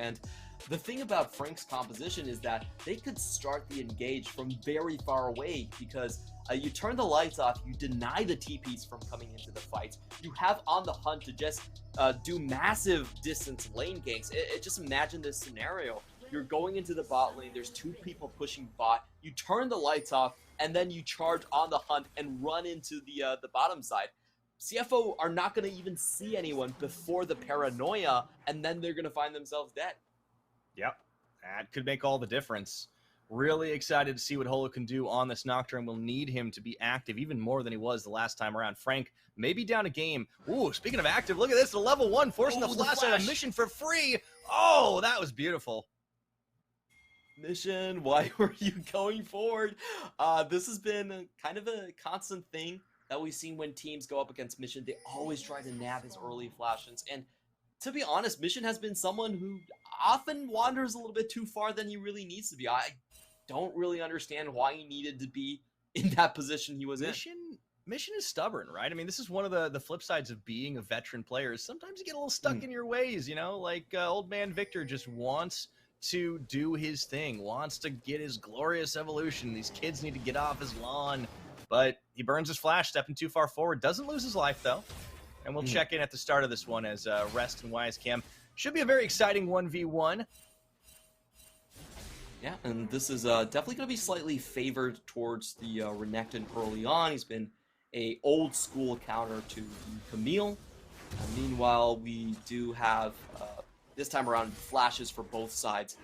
And the thing about Frank's composition is that they could start the engage from very far away because you turn the lights off, you deny the TPs from coming into the fight. You have On the Hunt to just do massive distance lane ganks. Just imagine this scenario. You're going into the bot lane, there's 2 people pushing bot, you turn the lights off, and then you charge On the Hunt and run into the bottom side. CFO are not going to even see anyone before the paranoia, and then they're going to find themselves dead. Yep, that could make all the difference. Really excited to see what Holo can do on this Nocturne. We'll need him to be active even more than he was the last time around. Frank maybe down a game. Ooh, speaking of active, look at this, the level 1 forcing the flash on a mission for free. Oh, that was beautiful. Mission, why were you going forward? This has been kind of a constant thing that we've seen when teams go up against Mission. They always try to nab his early flashes, and to be honest, Mission has been someone who often wanders a little bit too far than he really needs to be. I don't really understand why he needed to be in that position he was in. Mission is stubborn, right? I mean, this is one of the flip sides of being a veteran player. Sometimes you get a little stuck in your ways, you know, like old man Victor just wants to do his thing, wants to get his glorious evolution. These kids need to get off his lawn, but he burns his flash, stepping too far forward. Doesn't lose his life, though. And we'll check in at the start of this one as Rest and Wisecam. Should be a very exciting 1v1. Yeah, and this is definitely going to be slightly favored towards the Renekton early on. He's been a old school counter to Camille. Meanwhile, we do have, this time around, flashes for both sides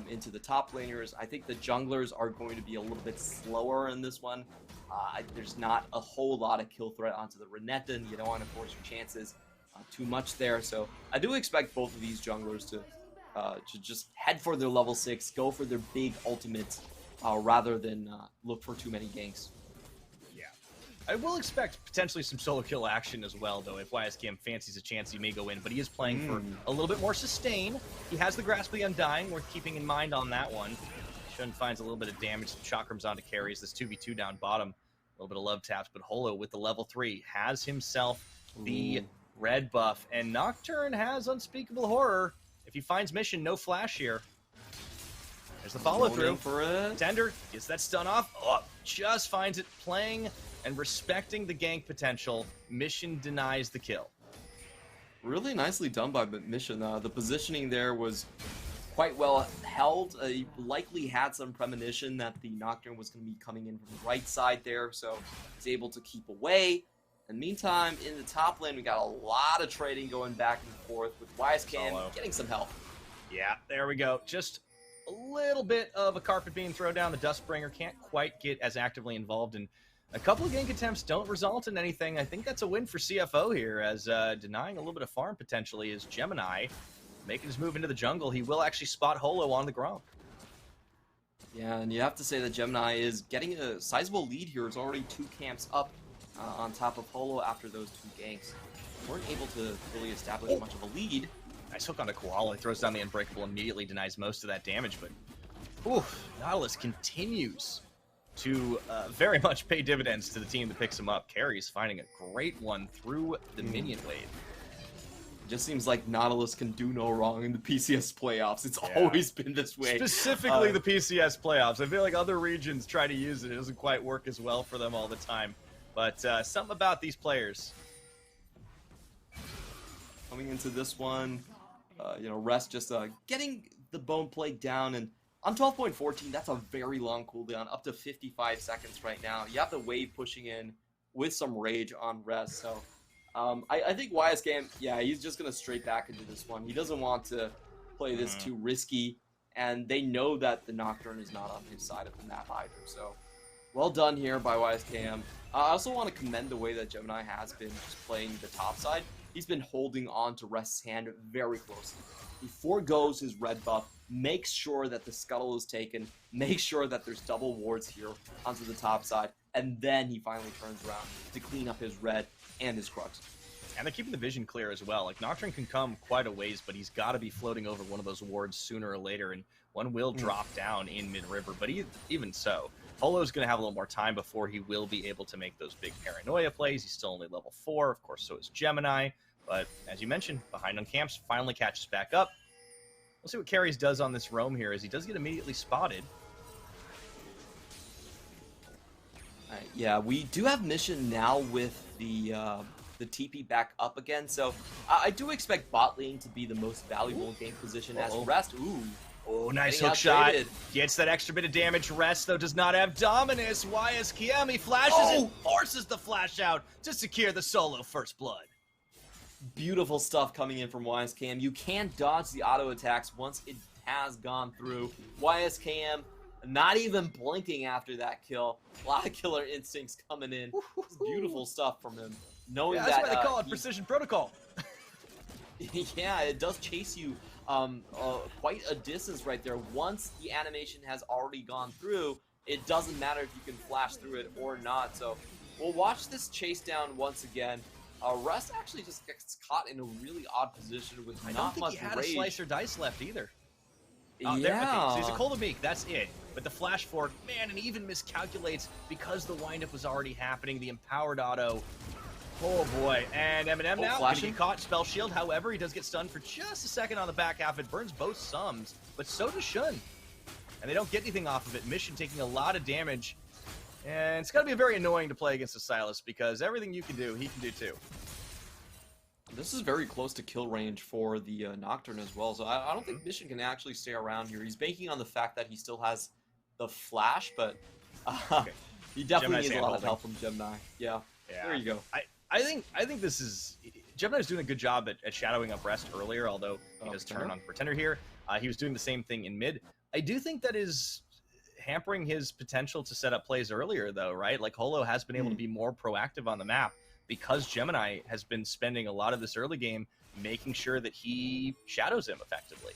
into the top laners. I think the junglers are going to be a little bit slower in this one. There's not a whole lot of kill threat onto the Renekton. You don't want to force your chances too much there. So I do expect both of these junglers to just head for their level 6, go for their big ultimates, rather than look for too many ganks. Yeah. I will expect potentially some solo kill action as well, though. If Wisecam fancies a chance, he may go in, but he is playing for a little bit more sustain. He has the Grasp of the Undying, worth keeping in mind on that one. Shun finds a little bit of damage, some chakrams onto carries, this 2v2 down bottom. A little bit of love taps, but Holo with the level 3 has himself the red buff, and Nocturne has Unspeakable Horror. If he finds Mission, no flash here. There's the follow through for it. Tender gets that stun off. Oh, just finds it, playing and respecting the gank potential. Mission denies the kill. Really nicely done by Mission. The positioning there was quite well held. He likely had some premonition that the Nocturne was going to be coming in from the right side there, so he's able to keep away. In the meantime, in the top lane, we got a lot of trading going back and forth with Wisecam getting some help. Yeah, there we go. Just a little bit of a carpet being thrown down. The Dustbringer can't quite get as actively involved, and a couple of gank attempts don't result in anything. I think that's a win for CFO here, as denying a little bit of farm potentially is Gemini. Making his move into the jungle, he will actually spot Holo on the ground. Yeah, and you have to say that Gemini is getting a sizable lead here. It's already 2 camps up on top of Holo after those 2 ganks. Weren't able to really establish much of a lead. Nice hook onto Koala. He throws down the Unbreakable, immediately denies most of that damage, but Nautilus continues to very much pay dividends to the team that picks him up. Carries finding a great one through the minion wave. Just seems like Nautilus can do no wrong in the PCS playoffs. It's always been this way. Specifically the PCS playoffs. I feel like other regions try to use it. It doesn't quite work as well for them all the time. But something about these players. Coming into this one, Rest just getting the Bone Plague down. And on 12.14, that's a very long cooldown, up to 55 seconds right now. You have the wave pushing in with some rage on Rest. So I think Wisecam, he's just going to straight back into this one. He doesn't want to play this too risky. And they know that the Nocturne is not on his side of the map either. So well done here by Wisecam. I also want to commend the way that Gemini has been just playing the top side. He's been holding on to Rest's hand very closely. He forgoes his red buff, makes sure that the scuttle is taken, makes sure that there's double wards here onto the top side, and then he finally turns around to clean up his red and his crux. And they're keeping the vision clear as well. Like, Nocturne can come quite a ways, but he's got to be floating over one of those wards sooner or later, and one will drop down in mid-river, but even so, Holo's going to have a little more time before he will be able to make those big paranoia plays. He's still only level 4, of course, so is Gemini. But as you mentioned, behind on camps, finally catches back up. We'll see what Carries does on this roam here, as he does get immediately spotted. Yeah, we do have Mission now with the TP back up again, so I do expect bot lane to be the most valuable game position as Rest. Ooh. Oh, nice hook shot. Gets that extra bit of damage. Rest, though, does not have Dominus. YSKM, he flashes and forces the flash out to secure the solo first blood. Beautiful stuff coming in from YSKM. You can't dodge the auto attacks once it has gone through. YSKM not even blinking after that kill. A lot of killer instincts coming in. Beautiful stuff from him. Knowing that's why they call it precision protocol. Yeah, it does chase you quite a distance right there. Once the animation has already gone through, it doesn't matter if you can flash through it or not. So we'll watch this chase down once again. Russ actually just gets caught in a really odd position with not much rage. I don't think he had a slice or dice left either. Yeah. Okay, so he's a Cold Meek, that's it. But the flash forward, man, and even miscalculates because the windup was already happening. The empowered auto. Oh boy, and Eminem now gonna get caught, spell shield. However, he does get stunned for just a second on the back half. It burns both sums, but so does Shun. And they don't get anything off of it. Mission taking a lot of damage. And it's gonna be very annoying to play against the Silas because everything you can do, he can do too. This is very close to kill range for the Nocturne as well, so I don't think Mission can actually stay around here. He's banking on the fact that he still has the flash, but he definitely needs a lot of help from Gemini. Yeah, there you go. I think this is Gemini's doing a good job at shadowing up Rest earlier, although he does turn on Pretender here. He was doing the same thing in mid. I do think that is hampering his potential to set up plays earlier, though, right? Like Holo has been able to be more proactive on the map because Gemini has been spending a lot of this early game making sure that he shadows him effectively.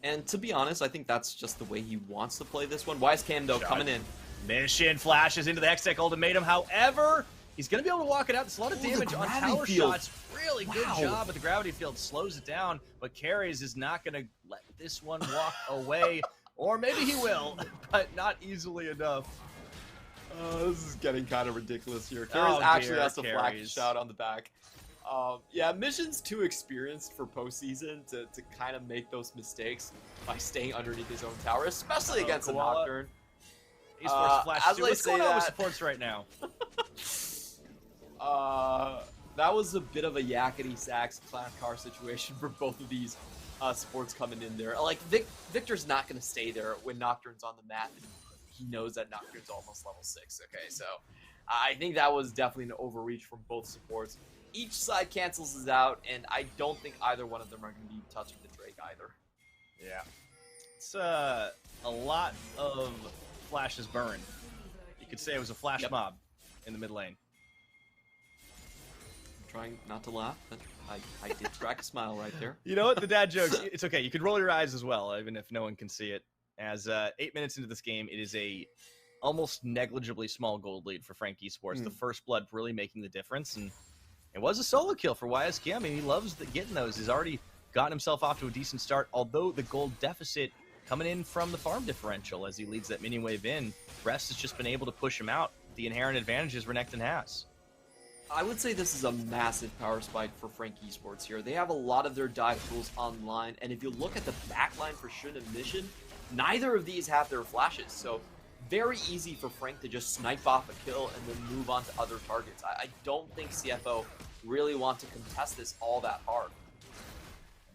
And to be honest, I think that's just the way he wants to play this one. YSKM, though, coming in. Mission flashes into the Hextech ultimatum. However, he's going to be able to walk it out. There's a lot of damage on tower shots. Really good job, but the gravity field slows it down. But Carries is not going to let this one walk away. Or maybe he will, but not easily enough. This is getting kind of ridiculous here. Carries actually has to flag the shot on the back. Yeah, Mission's too experienced for postseason to kind of make those mistakes by staying underneath his own tower, especially against a Nocturne. Esports flash. What's going on with supports right now? That was a bit of a yakety sax clown car situation for both of these supports coming in there. Like Victor's not going to stay there when Nocturne's on the map. And he knows that Nocturne's almost level 6. Okay, so I think that was definitely an overreach from both supports. Each side cancels this out, and I don't think either one of them are going to be touching the Drake either. Yeah, it's a lot of flashes burned. You could say it was a flash mob in the mid lane. I'm trying not to laugh, but I did crack a smile right there. You know what? The dad jokes, it's okay. You could roll your eyes as well, even if no one can see it. As 8 minutes into this game, it is a almost negligibly small gold lead for Frank Esports. The first blood really making the difference, and it was a solo kill for YSKM. I mean, he loves getting those. He's already gotten himself off to a decent start, although the gold deficit coming in from the farm differential as he leads that minion wave in. Rest has just been able to push him out. The inherent advantages Renekton has. I would say this is a massive power spike for Frank Esports here. They have a lot of their dive tools online, and if you look at the backline for Shun and Mission, neither of these have their flashes, so very easy for Frank to just snipe off a kill and then move on to other targets. I don't think CFO really want to contest this all that hard.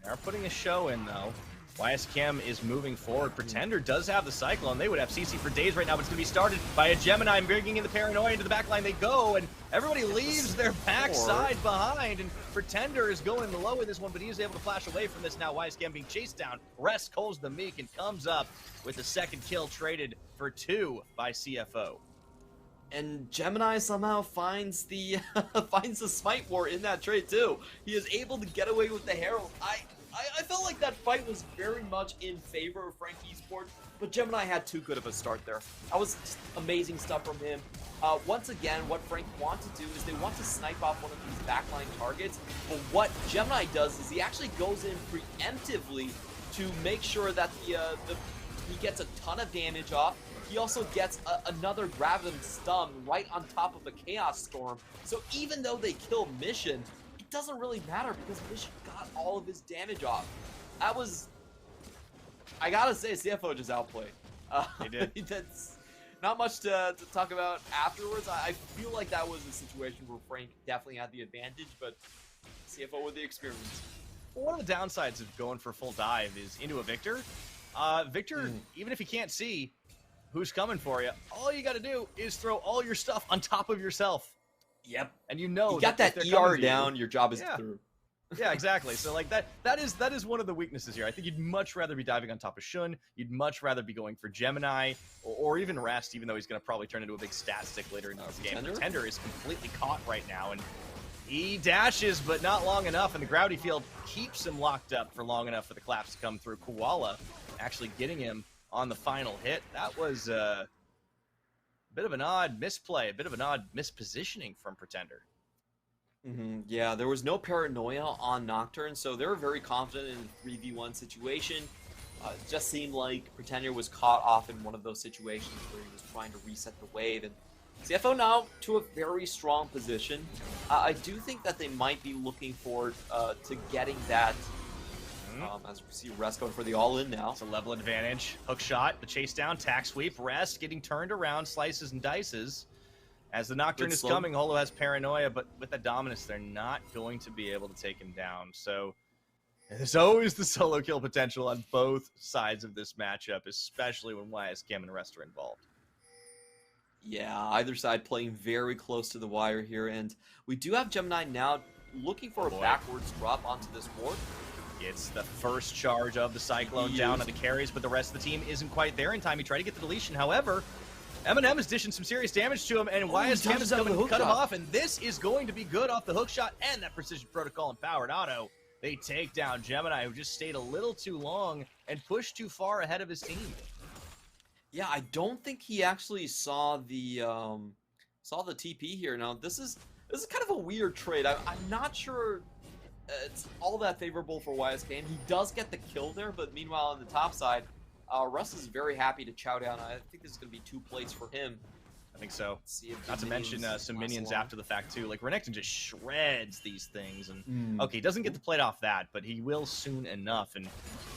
They're putting a show in, though. YSKM is moving forward. Pretender does have the cycle, and they would have CC for days right now, but it's going to be started by a Gemini bringing in the Paranoia into the backline. They go, and everybody leaves their backside behind, and Pretender is going low with this one, but he is able to flash away from this now. YSKM being chased down. Rest calls the Meek and comes up with the second kill traded for 2 by CFO. And Gemini somehow finds the finds the Smite War in that trade too. He is able to get away with the Herald. I felt like that fight was very much in favor of Frank Esports, but Gemini had too good of a start there. That was just amazing stuff from him. Once again, what Frank wants to do is they want to snipe off one of these backline targets, but what Gemini does is he actually goes in preemptively to make sure that he gets a ton of damage off. He also gets another Graviton stun right on top of a Chaos Storm. So even though they kill Mission, it doesn't really matter because Mission got all of his damage off. That was I gotta say, CFO just outplayed. They did. That's not much to talk about afterwards. I feel like that was a situation where Frank definitely had the advantage, but CFO with the experience. Well, one of the downsides of going for full dive is into a Victor. Victor, even if he can't see who's coming for you, all you got to do is throw all your stuff on top of yourself. Yep. And you know you got that ER down, your job is through. Yeah, exactly. So like that is one of the weaknesses here. I think you'd much rather be diving on top of Shun. You'd much rather be going for Gemini or even Rest, even though he's going to probably turn into a big stat stick later in this game. Pretender is completely caught right now, and he dashes, but not long enough, and the gravity field keeps him locked up for long enough for the collapse to come through. Koala actually getting him on the final hit. That was a bit of an odd misplay, a bit of an odd mispositioning from Pretender. Yeah, there was no paranoia on Nocturne, so they were very confident in the 3v1 situation. It just seemed like Pretender was caught off in one of those situations where he was trying to reset the wave, and CFO now to a very strong position. I do think that they might be looking forward to getting that, as we see Rest going for the all-in now. It's a level advantage. Hook shot, the chase down, tack sweep, Rest getting turned around, slices and dices. As the Nocturne is coming, Holo has paranoia, but with the dominance, they're not going to be able to take him down. So there's always the solo kill potential on both sides of this matchup, especially when YSKM and Rest are involved. Yeah, either side playing very close to the wire here, and we do have Gemini now looking for a backwards drop onto this ward. It's the first charge of the Cyclone down on the carries, but the rest of the team isn't quite there in time. He tried to get the deletion, however, Eminem is dishing some serious damage to him, and YSKM is coming to cut him off, and this is going to be good off the hook shot and that precision protocol empowered auto. They take down Gemini, who just stayed a little too long and pushed too far ahead of his team. Yeah, I don't think he actually saw the TP here. Now this is kind of a weird trade. I'm not sure it's all that favorable for YSKM. He does get the kill there, but meanwhile on the top side, Russ is very happy to chow down. I think this is going to be 2 plays for him. I think so. Not to mention some minions after the fact, too. Like, Renekton just shreds these things. And okay, he doesn't get the plate off that, but he will soon enough. And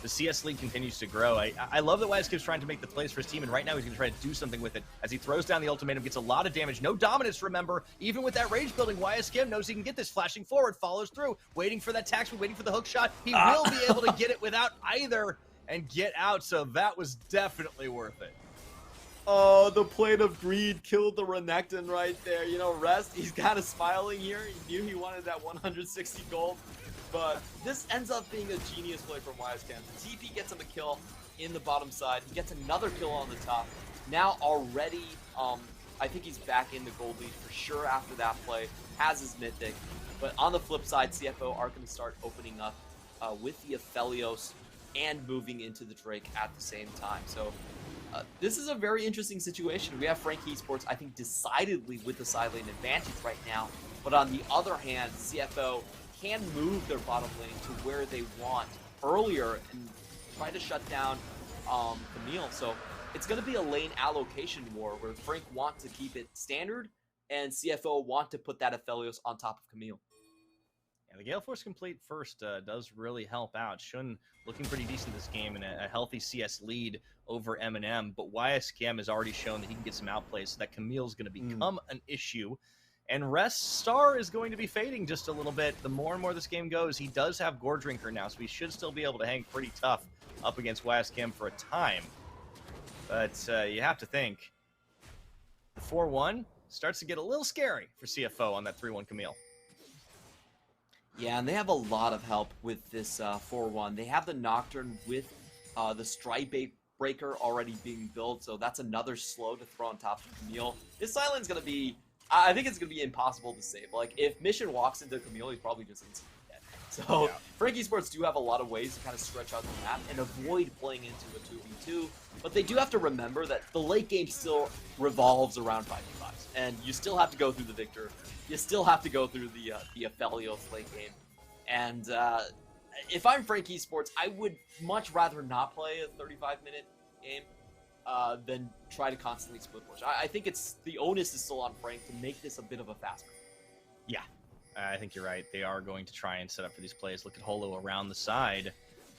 the CS League continues to grow. I love that YSK's trying to make the plays for his team, and right now he's going to try to do something with it. As he throws down the ultimatum, gets a lot of damage. No dominance, remember. Even with that rage building, YSK knows he can get this. Flashing forward, follows through, waiting for that tax, waiting for the hook shot. He will be able to get it without either and get out, so that was definitely worth it. Oh, the plate of greed killed the Renekton right there. You know, Rest, he's kind of smiling here. He knew he wanted that 160 gold, but this ends up being a genius play from YSKM. The TP gets him a kill in the bottom side. He gets another kill on the top. Now already, I think he's back in the gold lead for sure after that play. Has his mythic, but on the flip side, CFO are going to start opening up with the Aphelios and moving into the Drake at the same time. So this is a very interesting situation. We have Frank Esports, I think, decidedly with the side lane advantage right now. But on the other hand, CFO can move their bottom lane to where they want earlier and try to shut down Camille. So it's going to be a lane allocation war where Frank wants to keep it standard and CFO want to put that Aphelios on top of Camille. Yeah, the Gale Force complete first does really help out. Shun looking pretty decent this game and a healthy CS lead over Eminem, but YSKM has already shown that he can get some outplays, so that Camille's going to become an issue. And Rest Star is going to be fading just a little bit. The more and more this game goes, he does have Gore Drinker now, so he should still be able to hang pretty tough up against YSKM for a time. But you have to think, the 4-1 starts to get a little scary for CFO on that 3-1 Camille. Yeah, and they have a lot of help with this 4-1. They have the Nocturne with the Stripe Breaker already being built, so that's another slow to throw on top of Camille. This Silent's going to be, I think it's going to be impossible to save. Like, if Mission walks into Camille, he's probably just instantly dead. So, Frank Esports do have a lot of ways to kind of stretch out the map and avoid playing into a 2v2, but they do have to remember that the late game still revolves around 5v5s, and you still have to go through the Victor. You still have to go through the Aphelios late game. And if I'm Frank Esports, I would much rather not play a 35-minute game than try to constantly split push. I think the onus is still on Frank to make this a bit of a faster. Yeah, I think you're right. They are going to try and set up for these plays. Look at Holo around the side.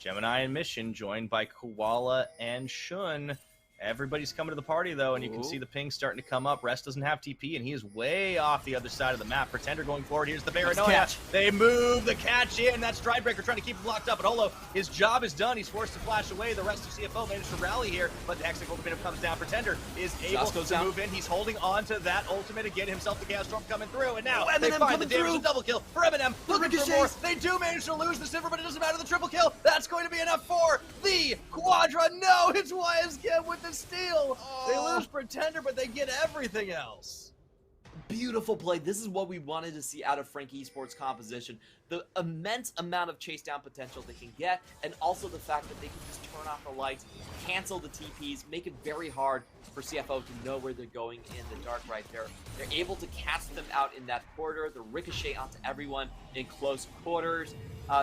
Gemini and Mission joined by Koala and Shun. Everybody's coming to the party, though, and you can see the ping starting to come up. Rest doesn't have TP, and he is way off the other side of the map. Pretender going forward. Here's the paranoia. They move the catch in. That's Stridebreaker trying to keep him locked up. But Holo, his job is done. He's forced to flash away. The rest of CFO managed to rally here, but the Hextech ultimate comes down. Pretender is able to move in. He's holding on to that ultimate again. Himself, the Chaos Storm coming through, and now they find the damage. A double kill for Eminem. Looking for more. They do manage to lose the silver, but it doesn't matter. The triple kill. That's going to be enough for the Quadra. No, it's YSGM with the steal. They lose Pretender, but they get everything else. Beautiful play. This is what we wanted to see out of Frank Esports composition. The immense amount of chase down potential they can get, and also the fact that they can just turn off the lights, cancel the TPs, make it very hard for CFO to know where they're going in the dark right there. They're able to cast them out in that corridor, the ricochet onto everyone in close quarters.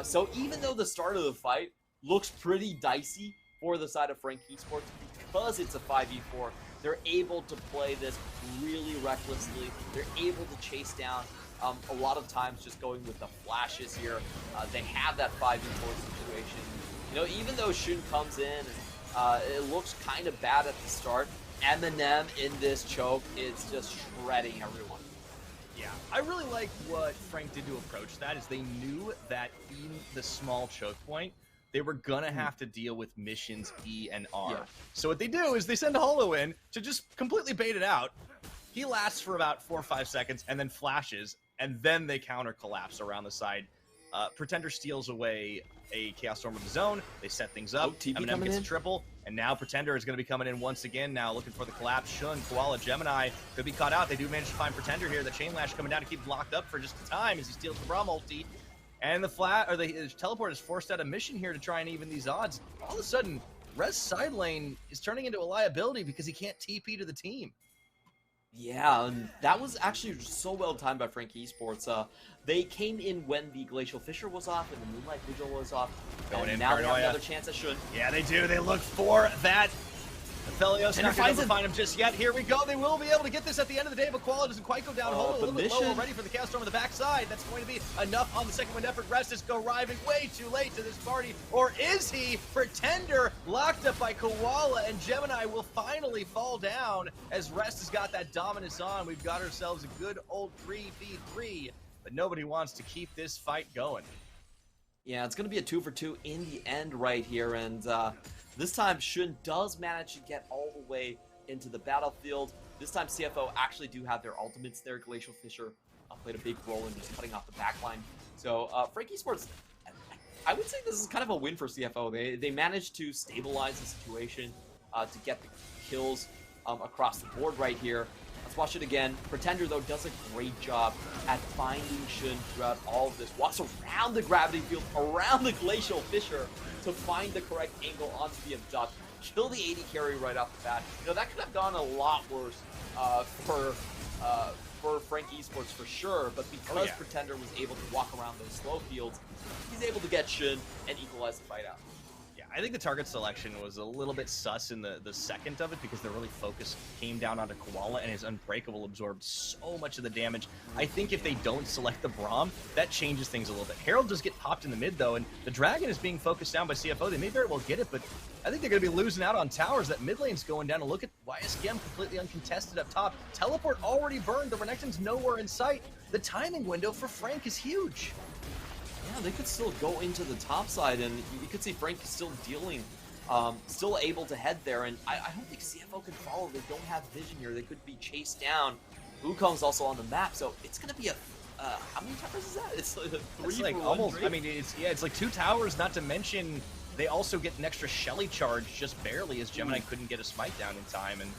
So even though the start of the fight looks pretty dicey for the side of Frank Esports, because it's a 5v4, they're able to play this really recklessly. They're able to chase down a lot of times just going with the flashes here. They have that 5v4 situation. You know, even though Shun comes in and it looks kind of bad at the start, Eminem in this choke is just shredding everyone. Yeah, I really like what Frank did to approach that, is they knew that in the small choke point, they were gonna have to deal with missions E and R. Yeah. So what they do is they send a Holo in to just completely bait it out. He lasts for about 4 or 5 seconds and then flashes, and then they counter collapse around the side. Pretender steals away a Chaos Storm of his own. They set things up. Eminem gets a triple, and now Pretender is going to be coming in once again now, looking for the collapse. Shun, Koala, Gemini could be caught out. They do manage to find Pretender here. The Chain Lash coming down to keep him locked up for just a time as he steals the Braum ulti. And the teleport is forced out of mission here to try and even these odds. All of a sudden, Rez side lane is turning into a liability because he can't TP to the team. Yeah, and that was actually so well timed by Frank Esports. They came in when the Glacial Fissure was off and the Moonlight Vigil was off. Going in, now they have another chance at Shun. Yeah, they do. They look for that. Aphelios not going to find him just yet. Here we go. They will be able to get this at the end of the day, but Koala doesn't quite go down. Holo a little bit low already for the Chaos Storm on the backside. That's going to be enough on the second wind effort. Rest is arriving way too late to this party. Or is he? Pretender locked up by Koala, and Gemini will finally fall down as Rest has got that dominance on. We've got ourselves a good old 3v3, but nobody wants to keep this fight going. Yeah, it's going to be a 2-for-2 in the end right here, and this time Shun does manage to get all the way into the battlefield. This time CFO actually do have their ultimates there. Glacial Fissure played a big role in just cutting off the backline. So Frank Esports, I would say this is kind of a win for CFO. They managed to stabilize the situation to get the kills across the board right here. Let's watch it again. Pretender, though, does a great job at finding Shun throughout all of this. Walks around the gravity field, around the Glacial Fissure to find the correct angle onto the abduct. Kill the 80 carry right off the bat. You know, that could have gone a lot worse for Frank Esports for sure, but because Pretender was able to walk around those slow fields, he's able to get Shun and equalize the fight out. I think the target selection was a little bit sus in the second of it because the really focus came down onto Koala, and his Unbreakable absorbed so much of the damage. I think if they don't select the Braum, that changes things a little bit. Herald does get popped in the mid, though, and the Dragon is being focused down by CFO. They may very well get it, but I think they're going to be losing out on towers. That mid lane's going down. And look at YSGM completely uncontested up top. Teleport already burned. The Renekton's nowhere in sight. The timing window for Frank is huge. Yeah, they could still go into the top side, and you could see Frank still dealing, still able to head there, and I don't think CFO can follow. They don't have vision here. They could be chased down. Wukong's also on the map, so it's going to be a, how many towers is that? It's like a 3 for one almost, Drake. I mean, it's like 2 towers, not to mention they also get an extra Shelly charge just barely as Gemini couldn't get a smite down in time, and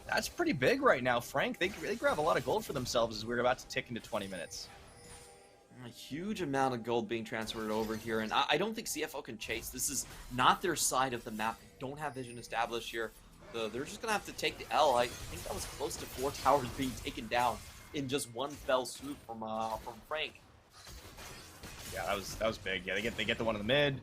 that's pretty big right now. Frank, they grab a lot of gold for themselves as we're about to tick into 20 minutes. A huge amount of gold being transferred over here, and I don't think CFO can chase. This is not their side of the map. They don't have vision established here. They're just going to have to take the L. I think that was close to 4 towers being taken down in just one fell swoop from Frank. Yeah, that was big. Yeah, they get the one in the mid.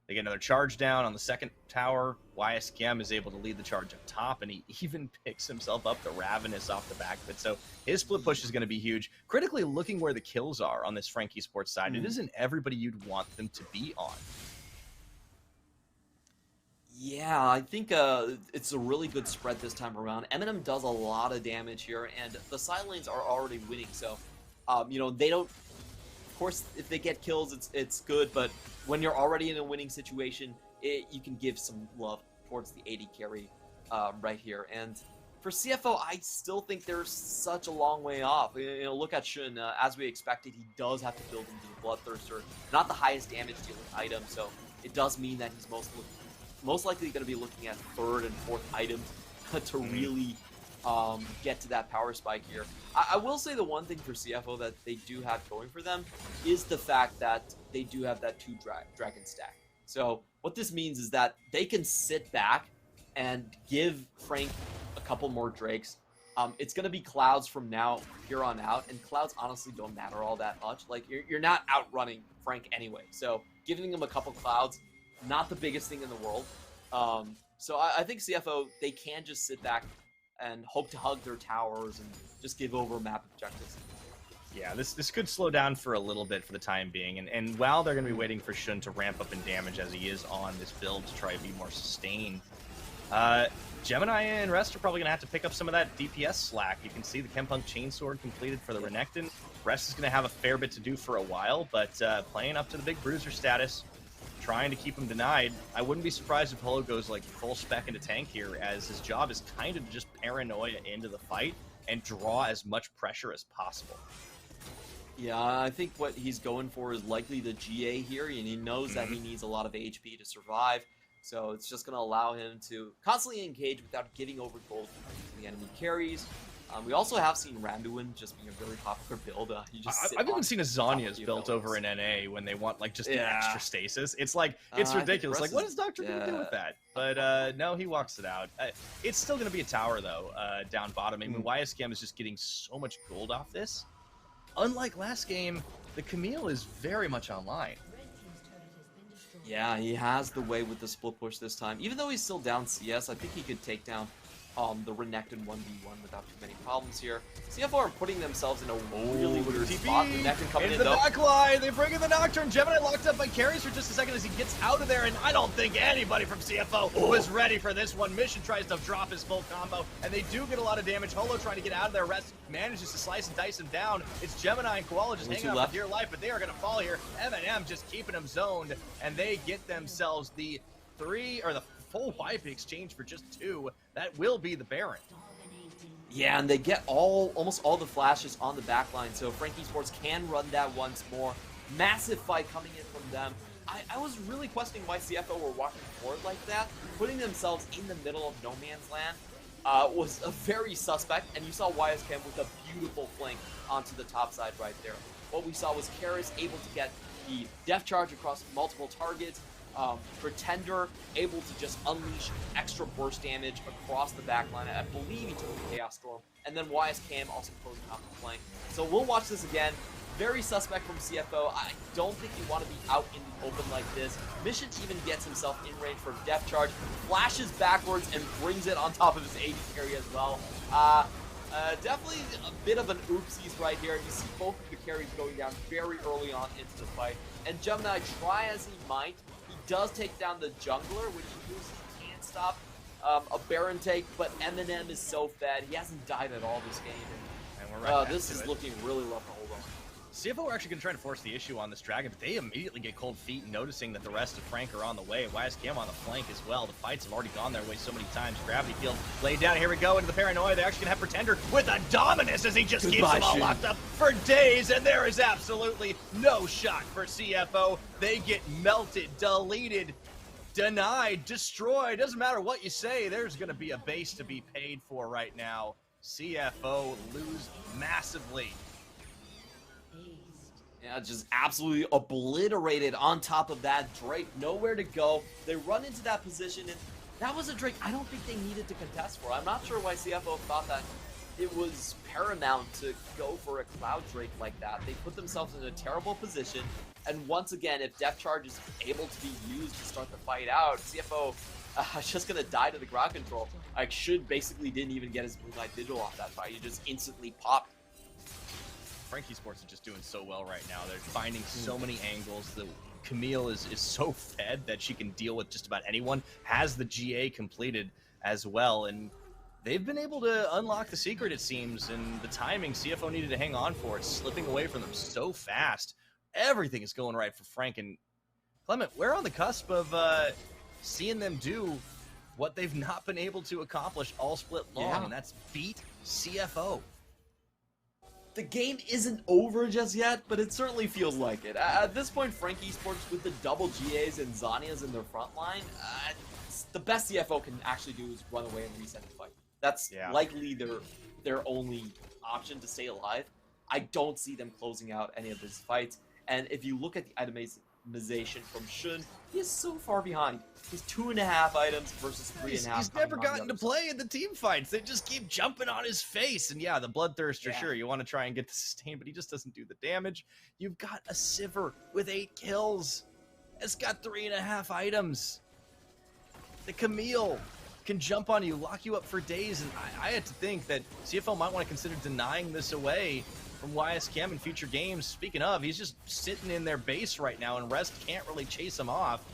They get another charge down on the second tower. YSGM is able to lead the charge up top, and he even picks himself up the Ravenous off the back of it. So his split push is going to be huge. Critically looking where the kills are on this Frank Esports side, it isn't everybody you'd want them to be on. Yeah, I think it's a really good spread this time around. Eminem does a lot of damage here, and the side lanes are already winning, so, you know, they don't... Of course, if they get kills, it's good, but when you're already in a winning situation, you can give some love towards the AD carry right here. And for CFO, I still think they're such a long way off. You know, look at Shun. As we expected, he does have to build into the Bloodthirster. Not the highest damage dealing item, so it does mean that he's most likely going to be looking at third and fourth items to really get to that power spike here. I will say the one thing for CFO that they do have going for them is the fact that they do have that 2 dragon stack. So what this means is that they can sit back and give Frank a couple more Drakes. It's going to be Clouds from now here on out, and Clouds honestly don't matter all that much. Like, you're not outrunning Frank anyway, so giving him a couple Clouds, not the biggest thing in the world. So I think CFO, they can just sit back and hope to hug their towers and just give over map objectives. Yeah, this could slow down for a little bit for the time being, and while they're going to be waiting for Shun to ramp up in damage as he is on this build to try to be more sustained, Gemini and Rest are probably going to have to pick up some of that DPS slack. You can see the Chempunk Chainsword completed for the Renekton. Rest is going to have a fair bit to do for a while, but playing up to the big bruiser status, trying to keep him denied. I wouldn't be surprised if Polo goes like full spec into tank here, as his job is kind of to just paranoia into the fight and draw as much pressure as possible. Yeah, I think what he's going for is likely the GA here, and he knows that he needs a lot of HP to survive. So it's just going to allow him to constantly engage without giving over gold to the enemy carries. We also have seen Randuin just being a very popular build. I've even seen Azania's built over in NA when they want like just the extra stasis. It's like, it's ridiculous. Like, what is Doctor going to do with that? But no, he walks it out. It's still going to be a tower though, down bottom. I mean, YSCam is just getting so much gold off this. Unlike last game, the Camille is very much online. Yeah, he has the way with the split push this time. Even though he's still down CS, I think he could take down the Renekton 1v1 without too many problems here. CFO are putting themselves in a really weird spot. Renekton coming in the though. back line. They bring in the Nocturne. Gemini locked up by carries for just a second as he gets out of there, and I don't think anybody from CFO was ready for this one. Mission tries to drop his full combo, and they do get a lot of damage. Holo trying to get out of there. Rest manages to slice and dice him down. It's Gemini and Koala just hanging out for dear life, but they are going to fall here. M&M just keeping them zoned, and they get themselves the full wipe exchange for just 2. That will be the Baron. Yeah, and they get almost all the flashes on the back line, so Frank Esports can run that once more. Massive fight coming in from them. I was really questioning why CFO were walking forward like that. Putting themselves in the middle of no man's land was a very suspect, and you saw YSCam with a beautiful flank onto the top side right there. What we saw was Karis able to get the Death Charge across multiple targets, Pretender able to just unleash extra burst damage across the backline. I believe he took the Chaos Storm, and then YSCam also closing off the flank. So we'll watch this again. Very suspect from CFO. I don't think you want to be out in the open like this. Mission even gets himself in range for Death Charge, flashes backwards, and brings it on top of his AD carry as well. Definitely a bit of an oopsies right here. You see both of the carries going down very early on into the fight. And Gemini, try as he might, he does take down the jungler, which he uses can't stop a Baron take, but Eminem is so fed. He hasn't died at all this game. And we're right this is looking really rough to hold on. CFO are actually going to try to force the issue on this Dragon, but they immediately get cold feet, noticing that the rest of Frank are on the way. YSCam on the flank as well. The fights have already gone their way so many times. Gravity Field laid down. Here we go into the Paranoia. They're actually going to have Pretender with a Dominus as he just keeps them all locked up for days, and there is absolutely no shot for CFO. They get melted, deleted, denied, destroyed. Doesn't matter what you say. There's going to be a base to be paid for right now. CFO lose massively. Yeah, just absolutely obliterated on top of that. Drake, nowhere to go. They run into that position, and that was a Drake I don't think they needed to contest for. I'm not sure why CFO thought that it was paramount to go for a Cloud Drake like that. They put themselves in a terrible position, and once again, if Death Charge is able to be used to start the fight out, CFO is just going to die to the ground control. Like, Should basically didn't even get his Moonlight Vigil off that fight. He just instantly popped. Frank Esports is just doing so well right now. They're finding so many angles. The Camille is so fed that she can deal with just about anyone, has the GA completed as well, and they've been able to unlock the secret, it seems, and the timing CFO needed to hang on for. It's slipping away from them so fast. Everything is going right for Frank and Clement. We're on the cusp of seeing them do what they've not been able to accomplish all split long, and that's beat CFO. The game isn't over just yet, but it certainly feels like it. At this point, Frank Esports with the double GAs and Zhonya's in their front line, the best CFO can actually do is run away and reset the fight. That's likely their only option to stay alive. I don't see them closing out any of these fights. And if you look at the itemization from Shun, he is so far behind. He's 2.5 items versus 3.5. He's never gotten to play in the team fights. They just keep jumping on his face. And yeah, the Bloodthirster, sure, you want to try and get the sustain, but he just doesn't do the damage. You've got a Sivir with 8 kills. It's got 3.5 items. The Camille can jump on you, lock you up for days, and I had to think that CFO might want to consider denying this away from YSChem in future games. Speaking of, he's just sitting in their base right now, and Rest can't really chase him off.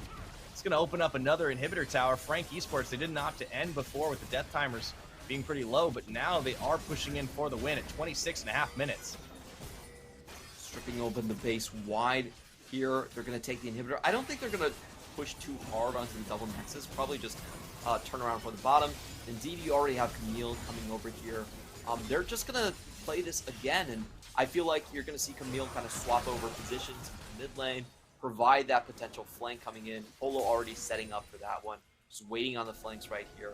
It's going to open up another inhibitor tower. Frank Esports, they didn't opt to end before with the death timers being pretty low, but now they are pushing in for the win at 26.5 minutes. Stripping open the base wide here. They're going to take the inhibitor. I don't think they're going to push too hard onto the double nexus. Probably just turn around for the bottom. Indeed, you already have Camille coming over here. They're just going to play this again, and I feel like you're going to see Camille kind of swap over positions in the mid lane, provide that potential flank coming in. Polo already setting up for that one, just waiting on the flanks right here.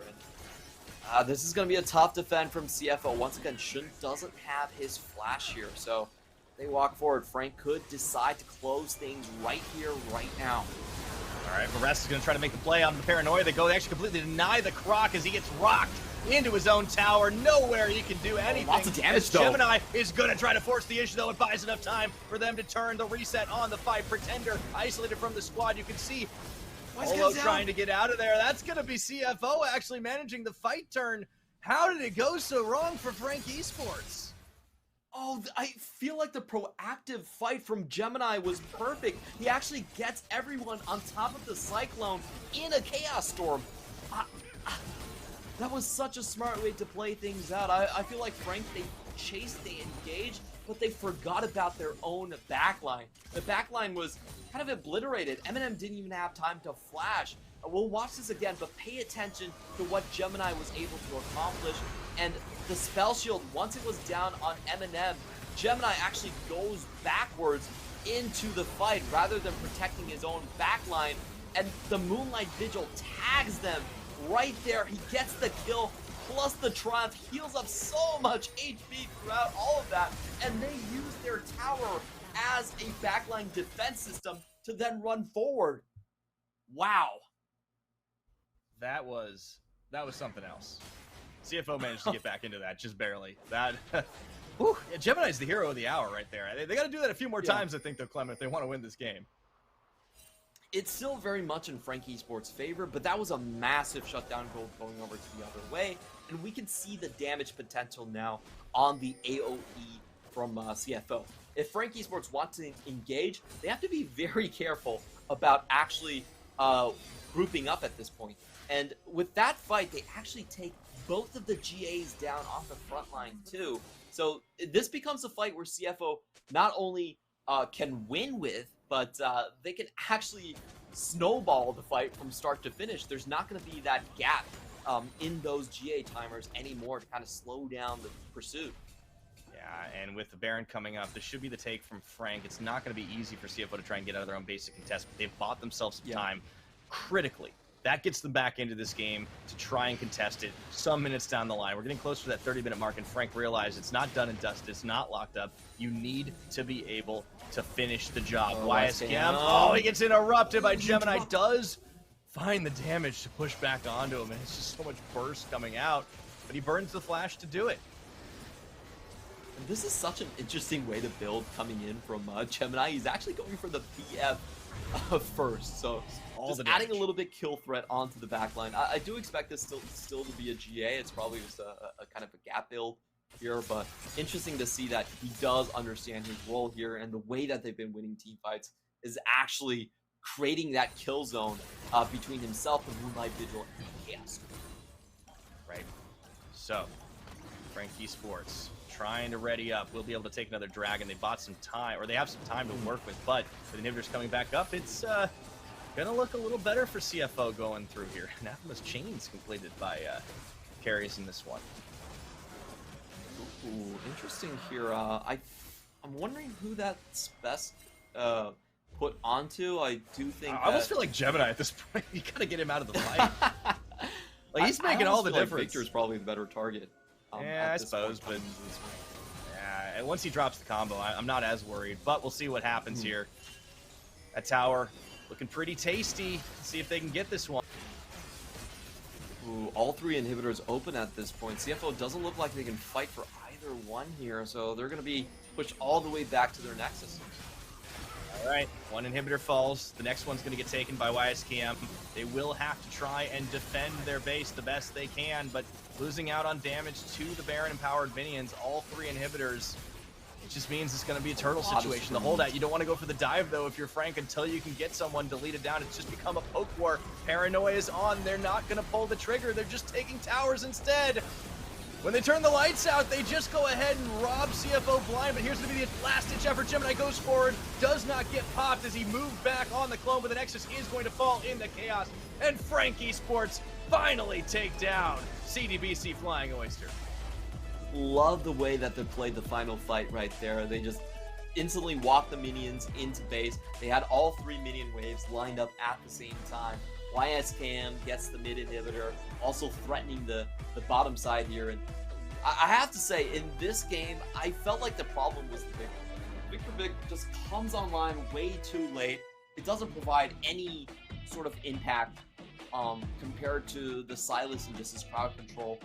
And this is going to be a tough defend from CFO. Once again, Shun doesn't have his flash here, so they walk forward. Frank could decide to close things right here, right now. All right, Varese is going to try to make the play on the Paranoia. They actually completely deny the Croc as he gets rocked into his own tower. Nowhere he can do anything. Lots of damage, though. Gemini is going to try to force the issue, though. It buys enough time for them to turn the reset on the fight. Pretender isolated from the squad. You can see Polo trying to get out of there. That's going to be CFO actually managing the fight turn. How did it go so wrong for Frank Esports? Oh, I feel like the proactive fight from Gemini was perfect. He actually gets everyone on top of the Cyclone in a Chaos Storm. That was such a smart way to play things out. I feel like Frank, they chased, they engaged, but they forgot about their own backline. The backline was kind of obliterated. Eminem didn't even have time to flash. We'll watch this again, but pay attention to what Gemini was able to accomplish. And the spell shield, once it was down on Eminem, Gemini actually goes backwards into the fight rather than protecting his own backline. And the Moonlight Vigil tags them right there. He gets the kill, plus the Triumph, heals up so much HP throughout all of that. And they use their tower as a backline defense system to then run forward. Wow. That was something else. CFO managed to get back into that, just barely. That, whew, yeah, Gemini's the hero of the hour right there. They got to do that a few more times, I think, though, Clement, if they want to win this game. It's still very much in Frank Esports' favor, but that was a massive shutdown goal going over to the other way, and we can see the damage potential now on the AoE from CFO. If Frank Esports want to engage, they have to be very careful about actually grouping up at this point. And with that fight, they actually take both of the GAs down off the front line too. So this becomes a fight where CFO not only can win with, but they can actually snowball the fight from start to finish. There's not going to be that gap in those GA timers anymore to kind of slow down the pursuit. Yeah, and with the Baron coming up, this should be the take from Frank. It's not going to be easy for CFO to try and get out of their own basic contest, but they've bought themselves some time critically. That gets them back into this game to try and contest it some minutes down the line. We're getting closer to that 30-minute mark, and Frank realized it's not done and dusted. It's not locked up. You need to be able to finish the job. YSChem, oh, he gets interrupted by Gemini. Does find the damage to push back onto him, and it's just so much burst coming out, but he burns the flash to do it. And this is such an interesting way to build coming in from Gemini. He's actually going for the BF first, so just adding a little bit kill threat onto the backline. I do expect this still to be a GA. It's probably just a kind of a gap build here, but interesting to see that he does understand his role here, and the way that they've been winning team fights is actually creating that kill zone between himself, the Moonlight Vigil, and the Chaos. Right. So, Frank Esports trying to ready up. We'll be able to take another dragon. They bought some time, or they have some time to work with, but with inhibitors coming back up, it's gonna look a little better for CFO going through here. Anathema's Chains completed by carries in this one. Ooh, interesting here. I'm wondering who that's best put onto. I do think I almost feel like Gemini at this point. You gotta get him out of the fight. Like, he's making all the difference. Like Victor's probably the better target. Yeah, I suppose, but yeah, and once he drops the combo, I'm not as worried. But we'll see what happens here. That tower looking pretty tasty. Let's see if they can get this one. Ooh, all three inhibitors open at this point. CFO doesn't look like they can fight for either one here, so they're going to be pushed all the way back to their Nexus. All right, one inhibitor falls. The next one's going to get taken by YSKM. They will have to try and defend their base the best they can, but losing out on damage to the Baron-empowered minions, all three inhibitors, it just means it's going to be a turtle situation. The holdout, you don't want to go for the dive, though, if you're Frank, until you can get someone deleted down. It's just become a poke war. Paranoia is on. They're not going to pull the trigger. They're just taking towers instead. When they turn the lights out, they just go ahead and rob CFO blind, but here's going to be the last-ditch effort. Gemini goes forward, does not get popped as he moved back on the clone, but the Nexus is going to fall into chaos, and Frank Esports finally take down CTBC Flying Oyster. Love the way that they played the final fight right there. They just instantly walked the minions into base. They had all three minion waves lined up at the same time. YSKM gets the mid inhibitor, also threatening the bottom side here. And I have to say, in this game, I felt like the problem was the Victor. Victor Vic just comes online way too late. It doesn't provide any sort of impact compared to the Silas and This Is Crowd Control.